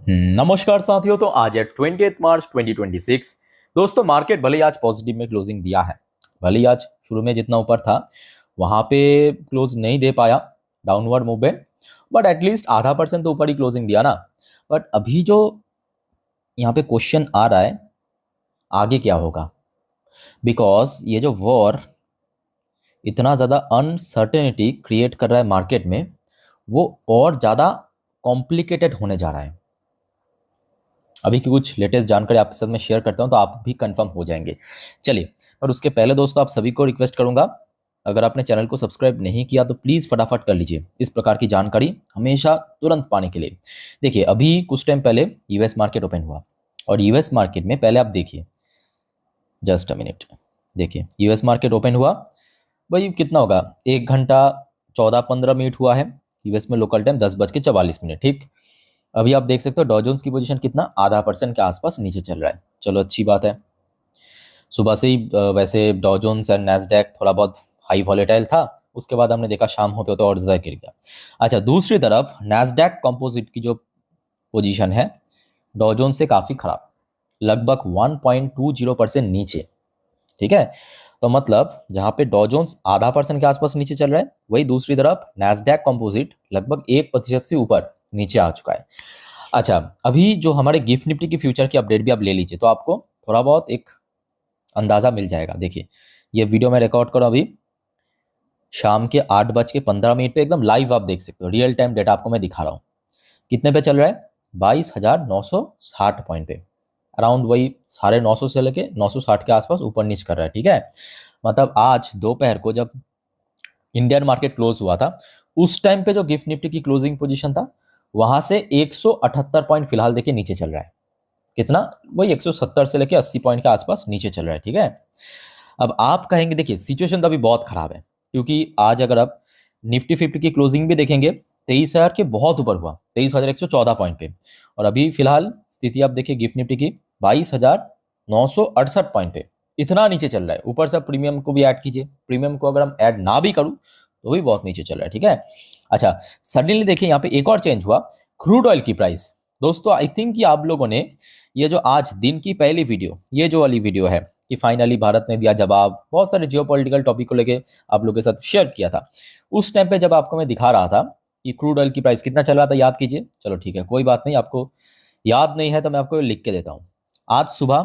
नमस्कार साथियों। तो आज है 20 मार्च 2026। दोस्तों, मार्केट भले ही आज पॉजिटिव में क्लोजिंग दिया है। भले ही आज शुरू में जितना ऊपर था वहां पे क्लोज नहीं दे पाया, डाउनवर्ड मूवमेंट, बट एटलीस्ट आधा परसेंट तो ऊपर ही क्लोजिंग दिया ना। बट अभी जो यहाँ पे क्वेश्चन आ रहा है, आगे क्या होगा? बिकॉज ये जो वॉर इतना ज़्यादा अनसर्टेनिटी क्रिएट कर रहा है मार्केट में, वो और ज़्यादा कॉम्प्लिकेटेड होने जा रहा है। अभी की कुछ लेटेस्ट जानकारी आपके साथ में शेयर करता हूं तो आप भी कंफर्म हो जाएंगे। चलिए, पर उसके पहले दोस्तों आप सभी को रिक्वेस्ट करूंगा, अगर आपने चैनल को सब्सक्राइब नहीं किया तो प्लीज़ फटाफट कर लीजिए इस प्रकार की जानकारी हमेशा तुरंत पाने के लिए। देखिए, अभी कुछ टाइम पहले यूएस मार्केट ओपन हुआ और यूएस मार्केट में पहले आप देखिए, जस्ट अ मिनट, देखिए यूएस मार्केट ओपन हुआ। भाई कितना होगा, 1 घंटा 14-15 मिनट हुआ है। यूएस में लोकल टाइम 10:44, ठीक। अभी आप देख सकते हो डॉ जोन्स की पोजीशन कितना, आधा परसेंट के आसपास नीचे चल रहा है। चलो, अच्छी बात है। सुबह से ही वैसे डॉ जोन्स एंड नैस्डैक थोड़ा बहुत हाई वॉलेटाइल था, उसके बाद हमने देखा शाम होते होते और ज़्यादा गिर गया। अच्छा, दूसरी तरफ नैस्डैक कंपोजिट की जो पोजीशन है डॉ जोन्स से काफ़ी खराब, लगभग 1.20% नीचे, ठीक है। तो मतलब जहाँ पे डॉ जोन्स आधा परसेंट के आसपास नीचे चल रहा है, वही दूसरी तरफ नैस्डैक कंपोजिट लगभग 1% से ऊपर नीचे आ चुका है। अच्छा, अभी जो हमारे गिफ्ट निफ्टी की फ्यूचर की अपडेट भी आप ले लीजिए तो आपको थोड़ा बहुत एक अंदाजा मिल जाएगा। देखिए, ये वीडियो मैं रिकॉर्ड करूँ अभी शाम के 8:15 पे, एकदम लाइव आप देख सकते हो, रियल टाइम डेटा आपको मैं दिखा रहा हूँ। कितने पे चल रहा है? 22,960 पॉइंट पे, अराउंड वही 950 से लेके 960 के आसपास ऊपर नीचे कर रहा है, ठीक है। मतलब आज दोपहर को जब इंडियन मार्केट क्लोज हुआ था, उस टाइम पे जो गिफ्ट निफ्टी की क्लोजिंग पोजीशन था, वहां से 178 पॉइंट फिलहाल देखिए नीचे चल रहा है। कितना? वही 170 से लेके 80 पॉइंट के आसपास नीचे चल रहा है, ठीक है। अब आप कहेंगे देखिए सिचुएशन तो अभी बहुत खराब है, क्योंकि आज अगर आप निफ्टी फिफ्टी की क्लोजिंग भी देखेंगे 23,000 के बहुत ऊपर हुआ, 23,114 पॉइंट पे। और अभी फिलहाल स्थिति आप देखिए गिफ्ट निफ्टी की 22,968 पॉइंट पे, इतना नीचे चल रहा है। ऊपर से प्रीमियम को भी ऐड कीजिए, प्रीमियम को अगर हम ऐड ना भी करूं तो भी बहुत नीचे चल रहा है, ठीक है। अच्छा, सडनली देखिए यहाँ पे एक और चेंज हुआ, क्रूड ऑयल की प्राइस। दोस्तों, आई थिंक कि आप लोगों ने ये जो आज दिन की पहली वीडियो, ये जो वाली वीडियो है कि फाइनली भारत ने दिया जवाब, बहुत सारे जियोपॉलिटिकल टॉपिक को लेके आप लोगों के साथ शेयर किया था। उस टाइम पे जब आपको मैं दिखा रहा था कि क्रूड ऑयल की प्राइस कितना चल रहा था, याद कीजिए। चलो ठीक है, कोई बात नहीं, आपको याद नहीं है तो मैं आपको लिख के देता हूँ। आज सुबह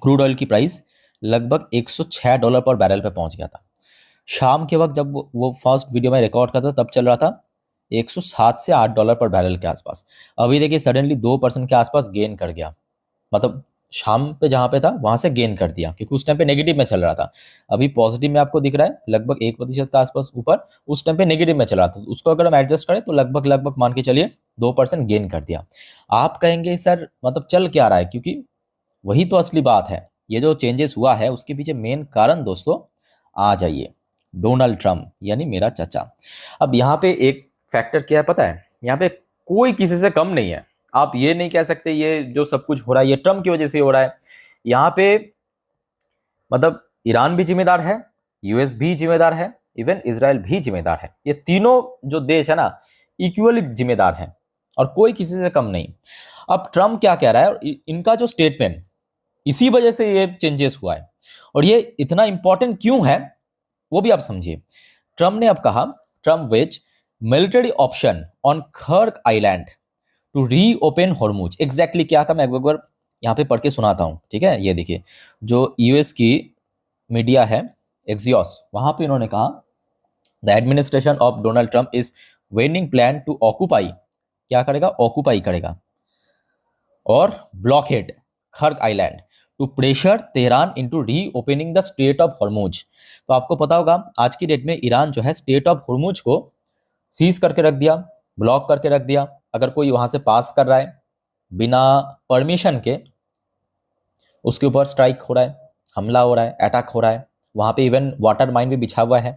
क्रूड ऑयल की प्राइस लगभग $106 पर बैरल पे पहुंच गया था। शाम के वक्त जब वो फर्स्ट वीडियो में रिकॉर्ड करता तब चल रहा था 107 से $8 पर बैरल के आसपास। अभी देखिए सडनली 2% के आसपास गेन कर गया। मतलब शाम पे जहां पे था वहां से गेन कर दिया, क्योंकि उस टाइम पे नेगेटिव में चल रहा था। अभी पॉजिटिव में आपको दिख रहा है लगभग 1% के आसपास ऊपर, उस टाइम पे नेगेटिव में चल रहा था। तो उसको अगर हम एडजस्ट करें तो लगभग लगभग मान के चलिए 2% गेन कर दिया। आप कहेंगे सर मतलब चल क्या रहा है, क्योंकि वही तो असली बात है। ये जो चेंजेस हुआ है उसके पीछे मेन कारण दोस्तों, आ जाइए, डोनाल्ड ट्रंप यानी मेरा चाचा। अब यहाँ पे एक फैक्टर क्या है पता है, यहाँ पे कोई किसी से कम नहीं है। आप ये नहीं कह सकते ये जो सब कुछ हो रहा है ये ट्रंप की वजह से हो रहा है। यहाँ पे मतलब ईरान भी जिम्मेदार है, यूएस भी जिम्मेदार है, इवन इजराइल भी जिम्मेदार है। ये तीनों जो देश है ना, इक्वली जिम्मेदार है और कोई किसी से कम नहीं। अब ट्रंप क्या कह रहा है और इनका जो स्टेटमेंट, इसी वजह से ये चेंजेस हुआ है। और ये इतना इंपॉर्टेंट क्यों है वो भी आप समझिए। ट्रंप ने अब कहा, Trump weighs military option on Kharg island to reopen Hormuz. Exactly क्या कहा मैं एक बार यहाँ पे पढ़ के सुनाता हूँ, ठीक है। ये देखिए, जो यूएस की मीडिया है एक्सियोस, वहां पे इन्होंने कहा the administration of Donald Trump is weighing plan to occupy, क्या करेगा? ऑक्यूपाई करेगा और blockade Kharg island to pressure Tehran into re opening the state of Hormuz. तो आपको पता होगा आज की डेट में ईरान जो है स्टेट ऑफ हॉर्मुज को सीज करके रख दिया, ब्लॉक करके रख दिया। अगर कोई वहां से पास कर रहा है बिना परमिशन के, उसके ऊपर स्ट्राइक हो रहा है, हमला हो रहा है, अटैक हो रहा है। वहां पे इवन वाटर माइन भी बिछा हुआ है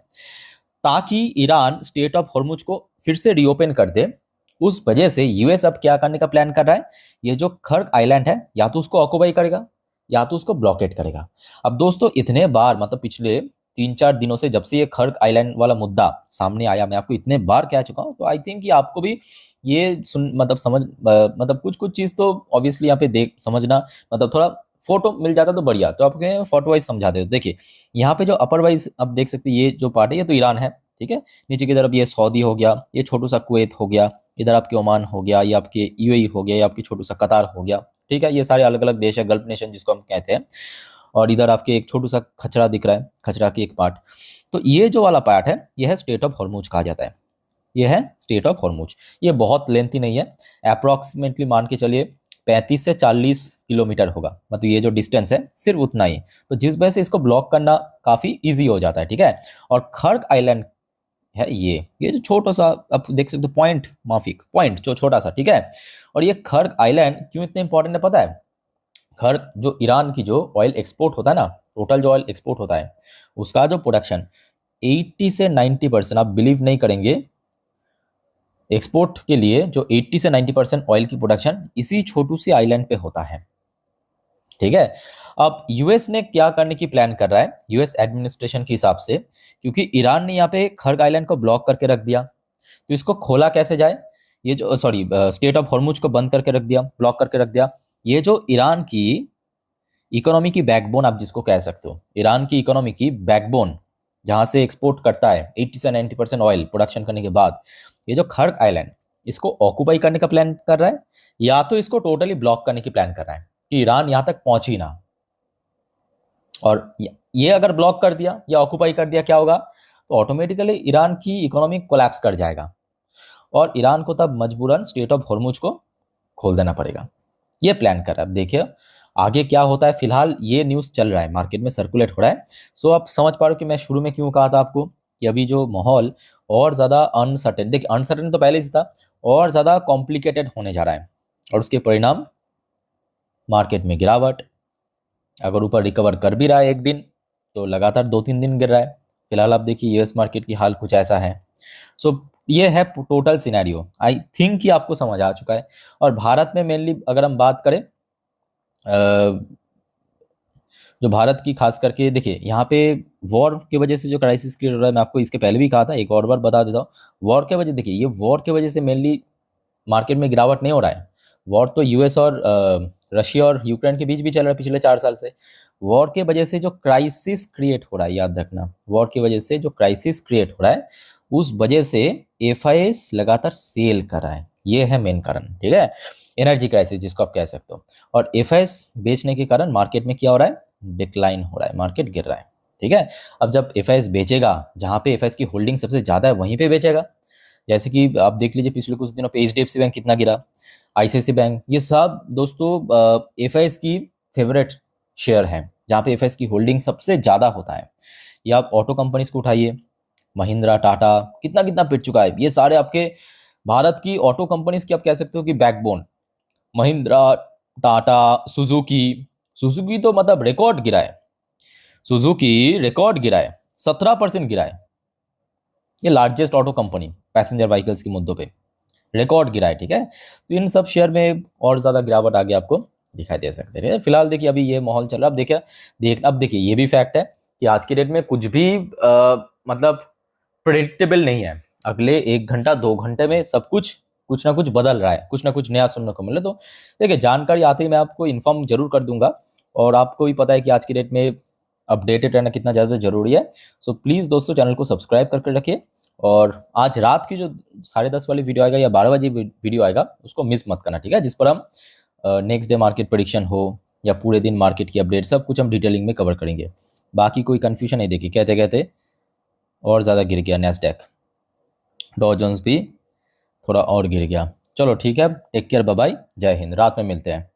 ताकि ईरान स्टेट ऑफ हॉर्मुज को फिर से रीओपन कर दे। उस वजह से यूएस अब क्या करने का प्लान कर रहा है, ये जो खर्क आइलैंड है या तो उसको ऑक्युपाई करेगा या तो उसको ब्लॉकेट करेगा। अब दोस्तों इतने बार मतलब पिछले 3-4 दिनों से जब से ये खर्क आइलैंड वाला मुद्दा सामने आया, मैं आपको इतने बार कह चुका हूँ, तो आई थिंक कि आपको भी ये सुन मतलब समझ मतलब कुछ चीज़ तो ऑब्वियसली यहाँ पे देख समझना, मतलब थोड़ा फोटो मिल जाता तो बढ़िया, तो आपके फोटो वाइज समझा दे। देखिए यहाँ पे जो अपर वाइज आप देख सकते हैं, ये जो पार्ट है ये तो ईरान है, ठीक है। नीचे की तरफ ये सऊदी हो गया, ये छोटू सा कुवैत हो गया, इधर आपके ओमान हो गया, ये आपके यूएई हो गया, ये आपकी छोटू सा कतार हो गया, ठीक है। ये सारे अलग अलग देश है, गल्फ नेशन जिसको हम कहते हैं। और इधर आपके एक छोटू सा खचरा दिख रहा है, खचरा की एक पार्ट। तो ये जो वाला पार्ट है ये है स्टेट ऑफ हॉर्मुज कहा जाता है, ये है स्टेट ऑफ हॉर्मुज। ये बहुत लेंथी नहीं है, अप्रॉक्सीमेटली मान के चलिए 35 से 40 किलोमीटर होगा, मतलब ये जो डिस्टेंस है सिर्फ उतना ही। तो जिस वजह से इसको ब्लॉक करना काफ़ी इजी हो जाता है, ठीक है। और खर्क आइलैंड है ये जो छोटा सा आप देख सकते हो पॉइंट, माफिक पॉइंट जो छोटा सा, ठीक है। और ये खर्क आइलैंड क्यों इतने इंपॉर्टेंट है पता है? खर्क जो ईरान की जो ऑयल एक्सपोर्ट होता है ना, टोटल जो ऑयल एक्सपोर्ट होता है उसका जो प्रोडक्शन 80 से 90%, आप बिलीव नहीं करेंगे, एक्सपोर्ट के लिए जो 80 से 90% ऑयल की प्रोडक्शन इसी छोटू सी आइलैंड पे होता है, ठीक है। अब यूएस ने क्या करने की प्लान कर रहा है, यूएस एडमिनिस्ट्रेशन के हिसाब से, क्योंकि ईरान ने यहाँ पे खर्क आइलैंड को ब्लॉक करके रख दिया, तो इसको खोला कैसे जाए? ये जो सॉरी स्टेट ऑफ हॉर्मुज को बंद करके रख दिया, ब्लॉक करके रख दिया। ये जो ईरान की इकोनॉमी की बैकबोन आप जिसको कह सकते हो, ईरान की इकोनॉमी की बैकबोन जहां से एक्सपोर्ट करता है 80 से 90% ऑयल प्रोडक्शन करने के बाद, ये जो खर्क आइलैंड इसको ऑक्यूपाई करने का प्लान कर रहा है, या तो इसको टोटली ब्लॉक करने की प्लान कर रहा है कि ईरान यहां तक पहुंच ही ना। और ये अगर ब्लॉक कर दिया या ऑक्यूपाई कर दिया क्या होगा? तो ऑटोमेटिकली ईरान की इकोनॉमी कोलैप्स कर जाएगा और ईरान को तब मजबूरन स्टेट ऑफ हॉर्मुज को खोल देना पड़ेगा। ये प्लान कर रहा है। अब देखिए आगे क्या होता है, फिलहाल ये न्यूज़ चल रहा है, मार्केट में सर्कुलेट हो रहा है। सो आप समझ पा रहे हो कि मैं शुरू में क्यों कहा था आपको कि अभी जो माहौल और ज़्यादा अनसर्टेन, देखिए अनसर्टेन तो पहले से था, और ज़्यादा कॉम्प्लिकेटेड होने जा रहा है, और उसके परिणाम मार्केट में गिरावट। अगर ऊपर रिकवर कर भी रहा है एक दिन, तो लगातार 2-3 दिन गिर रहा है। फिलहाल आप देखिए यूएस मार्केट की हाल कुछ ऐसा है। सो ये है टोटल सिनेरियो, आई थिंक कि आपको समझ आ चुका है। और भारत में मेनली अगर हम बात करें, जो भारत की खास करके देखिए यहाँ पे वॉर की वजह से जो क्राइसिस क्रिएट हो रहा है, मैं आपको इसके पहले भी कहा था, एक और बार बता देता हूँ। वॉर के वजह, देखिए ये वॉर के वजह से मेनली मार्केट में गिरावट नहीं हो रहा है। वॉर तो यूएस और रशिया और यूक्रेन के बीच भी चल रहा है पिछले 4 साल से। वॉर के वजह से जो क्राइसिस क्रिएट हो रहा है, याद रखना, वॉर की वजह से जो क्राइसिस क्रिएट हो रहा है उस वजह से एफआईएस लगातार सेल कर रहा है, ये है मेन कारण, ठीक है। एनर्जी क्राइसिस जिसको आप कह सकते हो। और एफआईएस बेचने के कारण मार्केट में क्या हो रहा है? डिक्लाइन हो रहा है, मार्केट गिर रहा है, ठीक है। अब जब एफआईएस बेचेगा, जहाँ पे एफआईएस की होल्डिंग सबसे ज़्यादा है वहीं पे बेचेगा। जैसे कि आप देख लीजिए पिछले कुछ दिनों पे एचडीएफसी बैंक कितना गिरा, आईसीआईसी बैंक, ये सब दोस्तों एफआईएस की फेवरेट शेयर हैं, जहाँ पे एफआईएस की होल्डिंग सबसे ज़्यादा होता है। या आप ऑटो कंपनीज को उठाइए, महिंद्रा, टाटा, कितना कितना पिट चुका है। ये सारे आपके भारत की ऑटो कंपनीज की आप कह सकते हो कि backbone, Mahindra, Tata, Suzuki. Suzuki तो मतलब रिकॉर्ड गिरा है, सुजुकी रिकॉर्ड गिरा है, 17% गिरा है। ये largest auto company passenger vehicles के मुद्दों पे रिकॉर्ड गिरा है, ठीक है। तो इन सब शेयर में और ज़्यादा गिरावट आगे आपको दिखाई दे सकते हैं। फिलहाल देखिए अभी ये माहौल चल रहा है। अब देखिए ये भी फैक्ट है कि आज की डेट में कुछ भी मतलब प्रेडिक्टेबल नहीं है। अगले 1 घंटा 2 घंटे में सब कुछ ना कुछ बदल रहा है, कुछ ना कुछ नया सुनने को मिले। तो देखिए जानकारी आते ही मैं आपको इन्फॉर्म जरूर कर दूंगा, और आपको भी पता है कि आज की डेट में अपडेटेड रहना कितना ज़्यादा जरूरी है। सो प्लीज़ दोस्तों चैनल को सब्सक्राइब करके रखिए, और आज रात की जो 10:30 वाली वीडियो आएगा या 12 बजे वीडियो आएगा उसको मिस मत करना, ठीक है, जिस पर हम नेक्स्ट डे मार्केट प्रेडिक्शन हो या पूरे दिन मार्केट की अपडेट सब कुछ हम डिटेलिंग में कवर करेंगे। बाकी कोई कन्फ्यूजन नहीं। देखिए कहते कहते और ज़्यादा गिर गया नैस्डैक, डॉ जोन्स भी थोड़ा और गिर गया। चलो ठीक है, टेक केयर, बाय बाय, जय हिंद, रात में मिलते हैं।